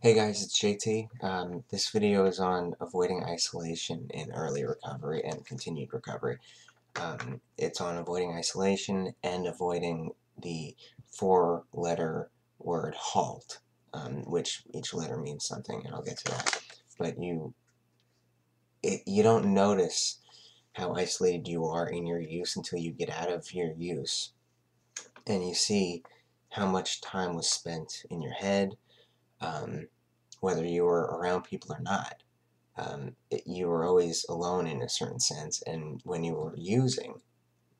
Hey guys, it's H.A.L.T. This video is on avoiding isolation in early recovery and continued recovery. It's on avoiding isolation and avoiding the four-letter word HALT, which each letter means something, and I'll get to that. But you don't notice how isolated you are in your use until you get out of your use, and you see how much time was spent in your head, whether you were around people or not. You were always alone in a certain sense, and when you were using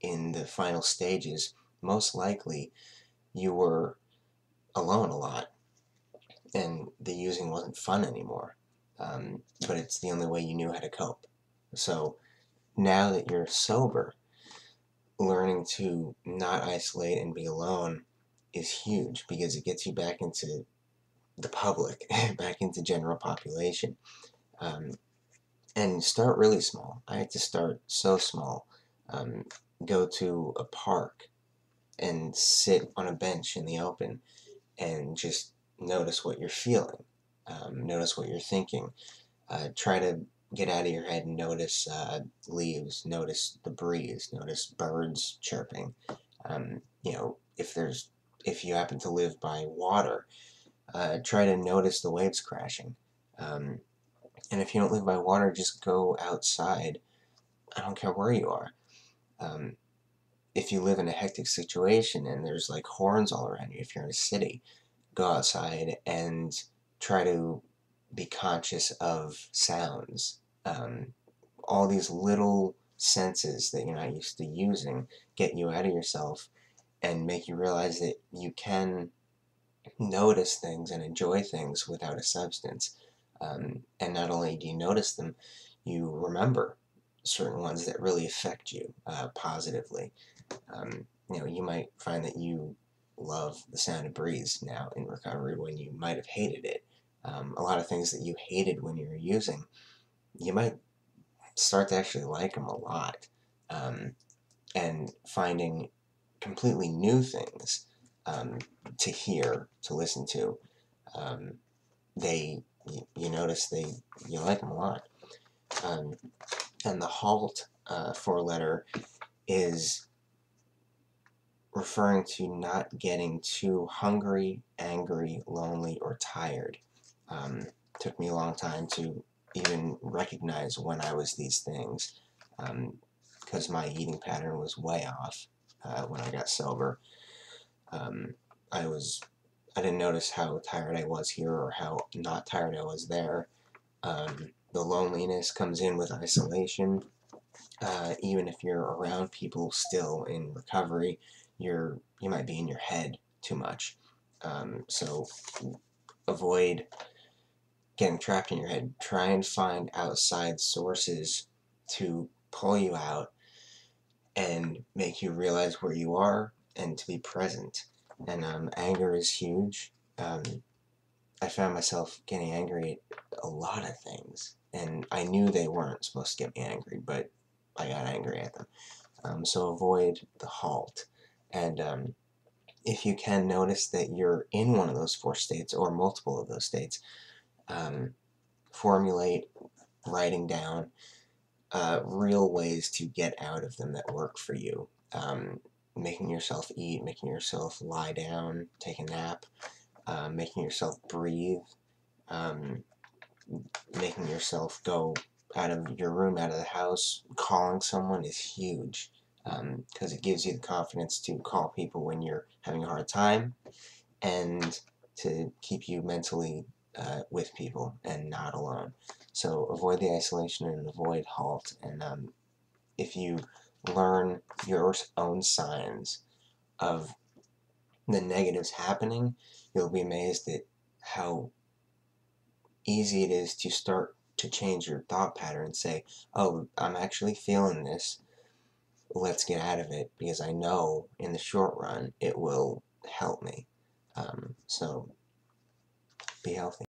in the final stages, most likely you were alone a lot, and the using wasn't fun anymore. But it's the only way you knew how to cope. So now that you're sober, learning to not isolate and be alone is huge because it gets you back into the public, back into general population. And start really small. I had to start so small. Um, go to a park and sit on a bench in the open and just notice what you're feeling. Notice what you're thinking. Try to get out of your head and notice leaves, notice the breeze, notice birds chirping. If you happen to live by water, try to notice the waves crashing. And if you don't live by water, just go outside. I don't care where you are. Um, if you live in a hectic situation and there's like horns all around you, if you're in a city, go outside and try to be conscious of sounds. All these little senses that you're not used to using get you out of yourself and make you realize that you can notice things and enjoy things without a substance. And not only do you notice them, you remember certain ones that really affect you positively. You might find that you love the sound of breeze now in recovery when you might have hated it. A lot of things that you hated when you were using, you might start to actually like them a lot. And finding completely new things to hear, to listen to. Um, you notice you like them a lot. And the HALT four-letter is referring to not getting too hungry, angry, lonely, or tired. Took me a long time to even recognize when I was these things, because my eating pattern was way off when I got sober. Um, I didn't notice how tired I was here or how not tired I was there. The loneliness comes in with isolation. Even if you're around people still in recovery, you might be in your head too much. So avoid getting trapped in your head. Try and find outside sources to pull you out and make you realize where you are and to be present. And anger is huge. I found myself getting angry at a lot of things, and I knew they weren't supposed to get me angry, but I got angry at them. So avoid the HALT. And if you can notice that you're in one of those four states or multiple of those states, formulate writing down real ways to get out of them that work for you. Making yourself eat, making yourself lie down, take a nap, making yourself breathe, making yourself go out of your room, out of the house, calling someone is huge, because it gives you the confidence to call people when you're having a hard time and to keep you mentally with people and not alone. So avoid the isolation and avoid HALT. And if you learn your own signs of the negatives happening, you'll be amazed at how easy it is to start to change your thought pattern and say, oh, I'm actually feeling this. Let's get out of it because I know in the short run it will help me. So be healthy.